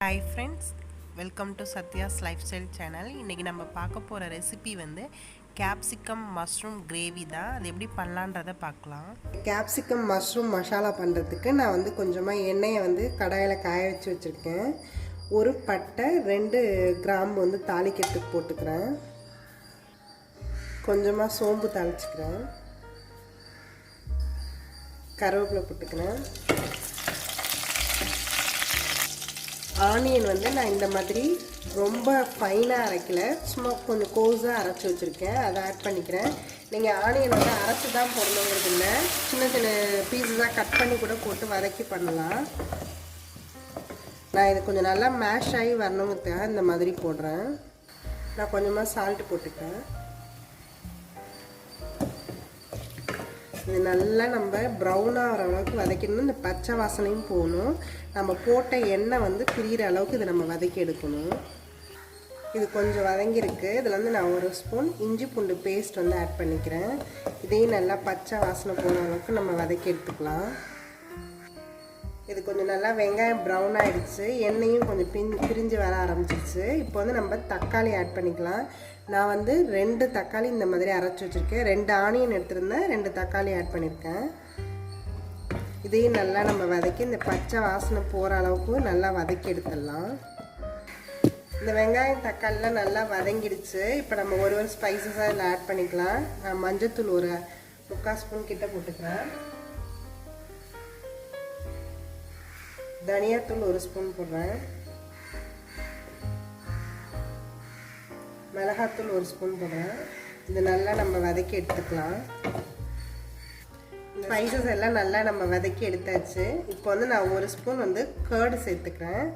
Hi friends, welcome to Sathya's life style channel. இன்றைக்கி நம்ம பார்க்க போகிற ரெசிபி கேப்சிகம் மஷ்ரூம் கிரேவி தான். அது எப்படி பண்ணலான்றதை பார்க்கலாம். கேப்சிகம் மஷ்ரூம் மசாலா பண்ணுறதுக்கு நான் கொஞ்சமாக எண்ணெயை கடாயில் காய வச்சு வச்சுருக்கேன். ஒரு பட்டை 2 கிராம்பு தாளிக்கிறதுக்கு போட்டுக்கிறேன். கொஞ்சமாக சோம்பு தாளிச்சுக்கிறேன். கருவேப்பிலை போட்டுக்கிறேன். ஆனியன் நான் இந்த மாதிரி ரொம்ப ஃபைனாக அரைக்கல, சும்மா கொஞ்சம் கோஸாக அரைச்சி வச்சுருக்கேன். அதை ஆட் பண்ணிக்கிறேன். நீங்கள் ஆனியன் அரைச்சி தான் போடணுங்கிறது இல்லை, சின்ன சின்ன பீஸஸாக கட் பண்ணி கூட போட்டு வதக்கி பண்ணலாம். நான் இது கொஞ்சம் நல்லா மேஷ் ஆகி வரணுங்கிறதுக்காக இந்த மாதிரி போடுறேன். நான் கொஞ்சமாக சால்ட்டு போட்டுக்கிறேன். இது நல்லா நம்ம ப்ரௌனாக வர அளவுக்கு வதக்கணும். இந்த பச்சை வாசனையும் போகணும். நம்ம போட்ட எண்ணெய் பிரிகிற அளவுக்கு இதை நம்ம வதக்கி எடுக்கணும். இது கொஞ்சம் வதங்கியிருக்கு. இதில் நான் 1 ஸ்பூன் இஞ்சி பூண்டு பேஸ்ட் ஆட் பண்ணிக்கிறேன். இதையும் நல்லா பச்சை வாசனை போகிற அளவுக்கு நம்ம வதக்கி எடுத்துக்கலாம். இது கொஞ்சம் நல்லா வெங்காயம் ப்ரௌன் ஆகிடுச்சு, எண்ணெயும் கொஞ்சம் பிரிஞ்சு வர ஆரம்பிச்சிருச்சு. இப்போ நம்ம தக்காளி ஆட் பண்ணிக்கலாம். நான் 2 தக்காளி இந்த மாதிரி அரைச்சி வச்சுருக்கேன். 2 ஆனியன் எடுத்துருந்தேன், 2 தக்காளி ஆட் பண்ணியிருக்கேன். இதையும் நல்லா நம்ம வதக்கி இந்த பச்சை வாசனை போகிற அளவுக்கு நல்லா வதக்கி எடுத்துடலாம். இந்த வெங்காயம் தக்காளிலாம் நல்லா வதங்கிடுச்சு. இப்போ நம்ம ஒரு ஸ்பைசஸாக இதில் ஆட் பண்ணிக்கலாம். நான் மஞ்சத்தூள் ஒரு 3/4 ஸ்பூன் கிட்ட போட்டுக்கிறேன். தனியாத்தூள் 1 ஸ்பூன் போடுறேன். மிளகாத்தூள் 1 ஸ்பூன் போடுறேன். இது நல்லா நம்ம வதக்கி எடுத்துக்கலாம். ஸ்பைசஸ் எல்லாம் நல்லா நம்ம வதக்கி எடுத்தாச்சு. இப்போ நான் 1 ஸ்பூன் கர்டு சேர்த்துக்கிறேன்.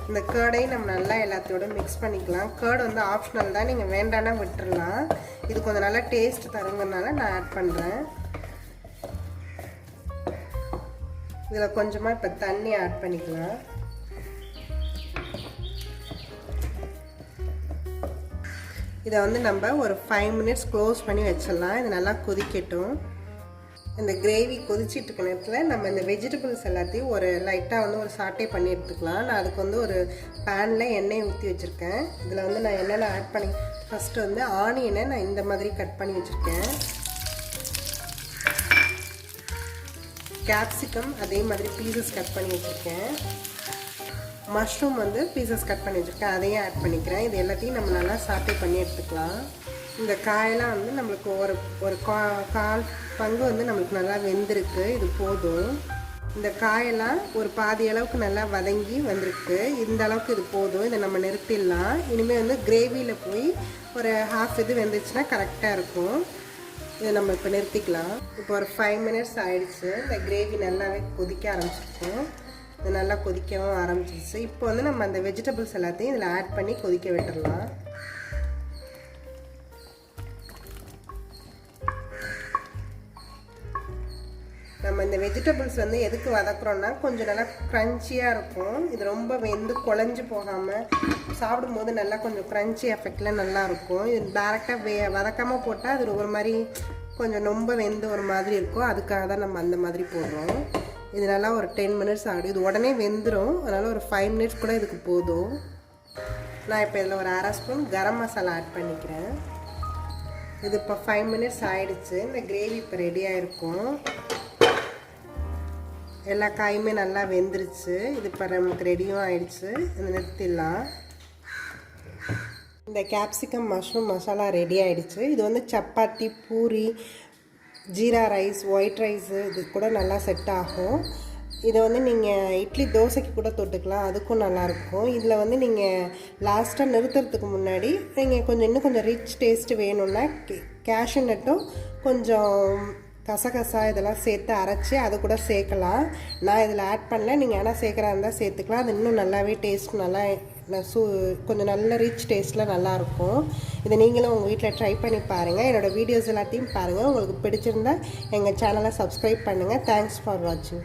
இந்த கர்டையும் நம்ம நல்லா எல்லாத்தையோட மிக்ஸ் பண்ணிக்கலாம். கர்டு ஆப்ஷனல் தான், நீங்கள் வேண்டானா விட்டுடலாம். இது கொஞ்சம் நல்லா டேஸ்ட் தருங்கிறதுனால நான் ஆட் பண்ணுறேன். இதில் கொஞ்சமாக இப்போ தண்ணி ஆட் பண்ணிக்கலாம். இதை நம்ம ஒரு 5 மினிட்ஸ் க்ளோஸ் பண்ணி வச்சிடலாம். இது நல்லா கொதிக்கட்டும். இந்த கிரேவி கொதிச்சிட்டு இருக்க நேரத்தில் நம்ம இந்த வெஜிடபிள்ஸ் எல்லாத்தையும் ஒரு லைட்டாக ஒரு சாட்டே பண்ணி எடுத்துக்கலாம். நான் அதுக்கு ஒரு பேனில் எண்ணெயை ஊற்றி வச்சுருக்கேன். இதில் நான் என்னென்ன ஆட் பண்ணி ஃபஸ்ட்டு ஆனியனை நான் இந்த மாதிரி கட் பண்ணி வச்சுருக்கேன். கேப்சிகம் அதே மாதிரி பீசஸ் கட் பண்ணி வச்சுருக்கேன். மஷ்ரூம் பீசஸ் கட் பண்ணி வச்சுருக்கேன், அதையும் ஆட் பண்ணிக்கிறேன். இது எல்லாத்தையும் நம்ம நல்லா சாட்டே பண்ணி எடுத்துக்கலாம். இந்த காயெல்லாம் நம்மளுக்கு ஒரு கால் பங்கு நம்மளுக்கு நல்லா வெந்திருக்கு. இது போதும். இந்த காயெல்லாம் ஒரு பாதி அளவுக்கு நல்லா வதங்கி வந்திருக்கு. இந்த அளவுக்கு இது போதும். இதை நம்ம நிறுத்திடலாம். இனிமேல் கிரேவியில் போய் ஒரு ஹாஃப் இது வெந்துச்சுன்னா கரெக்டாக இருக்கும். இதை நம்ம இப்போ நிறுத்திக்கலாம். இப்போ ஒரு 5 மினிட்ஸ் ஆயிடுச்சு. இந்த கிரேவி நல்லாவே கொதிக்க ஆரம்பிச்சிருக்கோம். இது நல்லா கொதிக்கவும் ஆரம்பிச்சிருச்சு. இப்போ நம்ம அந்த வெஜிடபிள்ஸ் எல்லாத்தையும் இதில் ஆட் பண்ணி கொதிக்க விட்டுடலாம். நம்ம இந்த வெஜிடபிள்ஸ் எதுக்கு வதக்குறோன்னா கொஞ்சம் நல்லா க்ரன்ச்சியாக இருக்கும். இது ரொம்ப குழஞ்சி போகாமல் சாப்பிடும்போது நல்லா கொஞ்சம் க்ரன்ச்சி எஃபெக்டில் நல்லாயிருக்கும். இது டேரெக்டாக வதக்காமல் போட்டால் அது ஒரு மாதிரி கொஞ்சம் ரொம்ப ஒரு மாதிரி இருக்கும். அதுக்காக தான் நம்ம அந்த மாதிரி போடுறோம். இது நல்லா ஒரு 10 மினிட்ஸ் ஆகிடும். இது உடனே வெந்துடும். அதனால் ஒரு 5 மினிட்ஸ் கூட இதுக்கு போதும். நான் இப்போ இதில் ஒரு 1/2 ஸ்பூன் கரம் மசாலா ஆட் பண்ணிக்கிறேன். இது இப்போ 5 மினிட்ஸ் ஆகிடுச்சு. இந்த கிரேவி இப்போ ரெடியாக இருக்கும். எல்லா காயுமே நல்லா வெந்துருச்சு. இது இப்போ நமக்கு ரெடியும் ஆயிடுச்சு. இதை நிறுத்திடலாம். இந்த கேப்சிகம் மஷ்ரூம் மசாலா ரெடி ஆகிடுச்சு. இது chapati, puri, jeera rice, white rice இது கூட நல்லா செட் ஆகும். இதை நீங்கள் இட்லி தோசைக்கு கூட தொட்டுக்கலாம், அதுக்கும் நல்லாயிருக்கும். இதில் நீங்கள் லாஸ்ட்டாக நிறுத்துறதுக்கு முன்னாடி நீங்கள் இன்னும் கொஞ்சம் ரிச் டேஸ்ட்டு வேணும்னா கேஷ்யூ நட்டும் கொஞ்சம் கசகசா இதெல்லாம் சேர்த்து அரைச்சி அது கூட சேர்க்கலாம். நான் இதில் ஆட் பண்ணல, நீங்கள் ஆனால் சேர்க்குறா இருந்தால் சேர்த்துக்கலாம். அது இன்னும் நல்லாவே டேஸ்ட் நல்லா கொஞ்சம் நல்ல ரிச் டேஸ்ட்டில் நல்லாயிருக்கும். இதை நீங்களும் உங்கள் வீட்டில் ட்ரை பண்ணி பாருங்கள். என்னோடய வீடியோஸ் எல்லாத்தையும் பாருங்கள். உங்களுக்கு பிடிச்சிருந்தா எங்கள் சேனலை சப்ஸ்கிரைப் பண்ணுங்கள். தேங்க்ஸ் ஃபார் வாட்சிங்.